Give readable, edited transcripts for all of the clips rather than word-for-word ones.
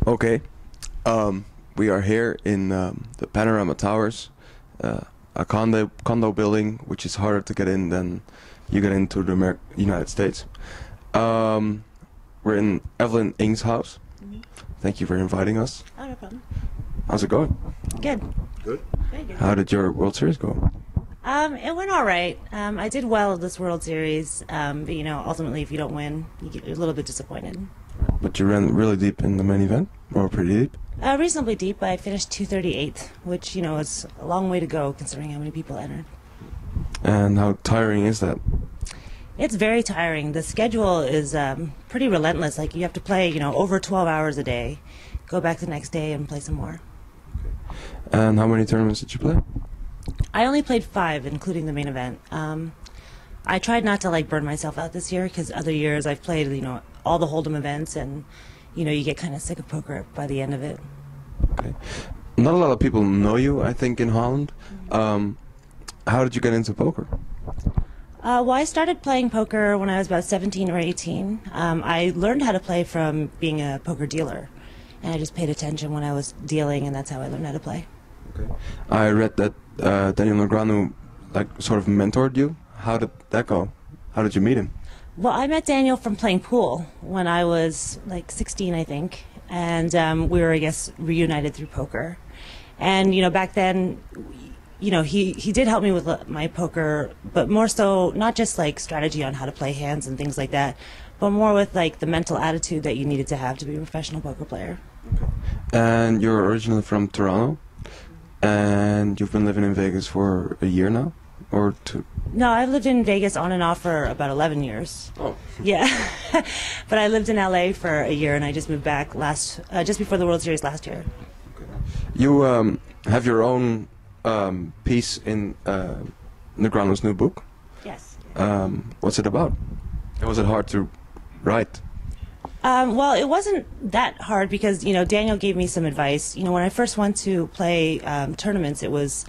Okay. We are here in the Panorama Towers, a condo building, which is harder to get in than you get into the United States. We're in Evelyn Ng's house. Thank you for inviting us. Oh, no problem. How's it going? Good. Good. Very good. How did your World Series go? It went all right. I did well at this World Series, but ultimately, if you don't win, you get a little bit disappointed. But you ran really deep in the main event, or pretty deep? Reasonably deep. I finished 238th, which is a long way to go considering how many people entered. And how tiring is that? It's very tiring. The schedule is pretty relentless. Like you have to play, over 12 hours a day, go back the next day and play some more. And how many tournaments did you play? I only played 5, including the main event. I tried not to burn myself out this year because other years I've played, all the Hold'em events, and you get kind of sick of poker by the end of it. Okay. Not a lot of people know you, I think, in Holland. How did you get into poker? Well, I started playing poker when I was about 17 or 18. I learned how to play from being a poker dealer, and I just paid attention when I was dealing, and that's how I learned how to play. Okay. I read that Daniel Negreanu sort of mentored you. How did that go? How did you meet him? Well, I met Daniel from playing pool when I was 16, I think, and we were, I guess, reunited through poker. And back then, he did help me with my poker, but more so not just strategy on how to play hands and things like that, but more with the mental attitude that you needed to have to be a professional poker player. Okay. And you're originally from Toronto, and you've been living in Vegas for a year now, or 2? No, I've lived in Vegas on and off for about 11 years. Oh. Yeah. But I lived in LA for a year, and I just moved back just before the World Series last year. Okay. You have your own piece in Negreanu's new book. Yes. What's it about? Was it hard to write? Well, it wasn't that hard because, Daniel gave me some advice. When I first went to play tournaments, it was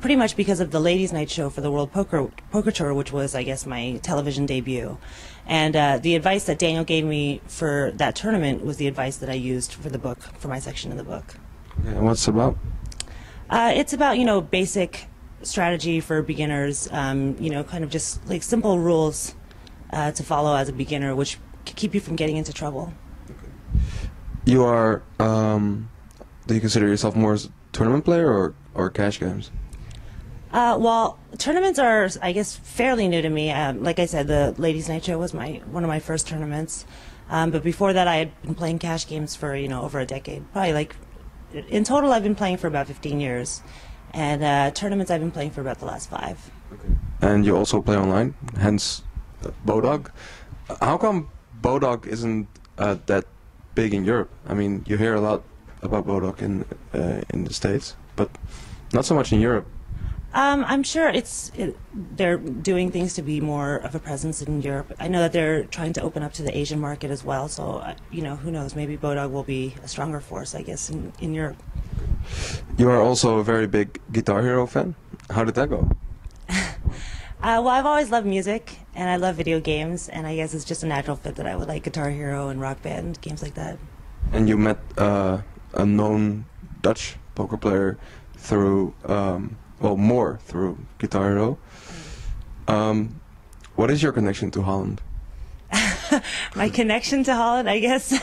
pretty much because of the Ladies' Night show for the World Poker Tour, which was, I guess, my television debut. And the advice that Daniel gave me for that tournament was the advice that I used for the book, for my section of the book. Okay, and what's it about? It's about, basic strategy for beginners, kind of just simple rules to follow as a beginner, which could keep you from getting into trouble. Okay. You are, do you consider yourself more as a tournament player or cash games? Well, tournaments are, I guess, fairly new to me. Like I said, the Ladies' Night Show was one of my first tournaments. But before that, I had been playing cash games for, over a decade. Probably in total, I've been playing for about 15 years. And tournaments, I've been playing for about the last 5. Okay. And you also play online, hence Bodog. How come Bodog isn't that big in Europe? I mean, you hear a lot about Bodog in the States, but not so much in Europe. I'm sure they're doing things to be more of a presence in Europe. I know that they're trying to open up to the Asian market as well, so, who knows, maybe Bodog will be a stronger force, I guess, in Europe. You are also a very big Guitar Hero fan. How did that go? Well, I've always loved music, and I love video games, and I guess it's just a natural fit that I would like Guitar Hero and Rock Band, games like that. And you met a known Dutch poker player through... more through Guitar Hero. What is your connection to Holland? My connection to Holland, I guess.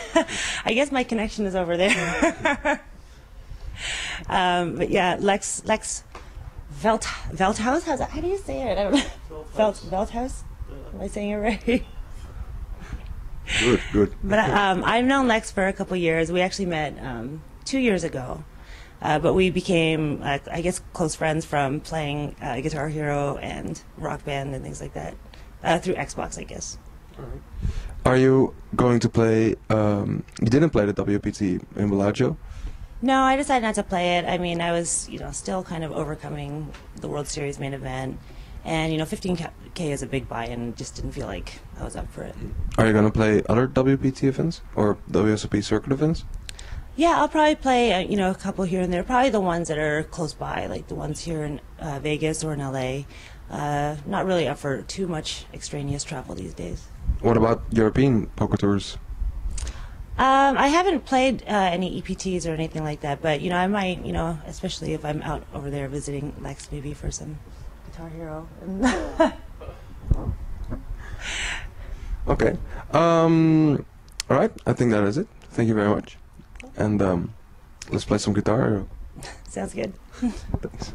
I guess my connection is over there. But yeah, Lex Veldhuis. How do you say it? I don't know. Veldhuis. Am I saying it right? Good. But I've known Lex for a couple years. We actually met 2 years ago. But we became, I guess, close friends from playing Guitar Hero and Rock Band and things like that through Xbox, I guess. All right. Are you going to play? You didn't play the WPT in Bellagio? No, I decided not to play it. I mean, I was, still kind of overcoming the World Series main event, and 15K is a big buy-in. Just didn't feel like I was up for it. Are you going to play other WPT events or WSOP circuit events? Yeah, I'll probably play, a couple here and there. Probably the ones that are close by, like the ones here in Vegas or in LA. Not really up for too much extraneous travel these days. What about European poker tours? I haven't played any EPTs or anything like that, but I might, especially if I'm out over there visiting Lex, maybe for some Guitar Hero. Okay. All right. I think that is it. Thank you very much. And let's play some Guitar Hero. Sounds good. Thanks.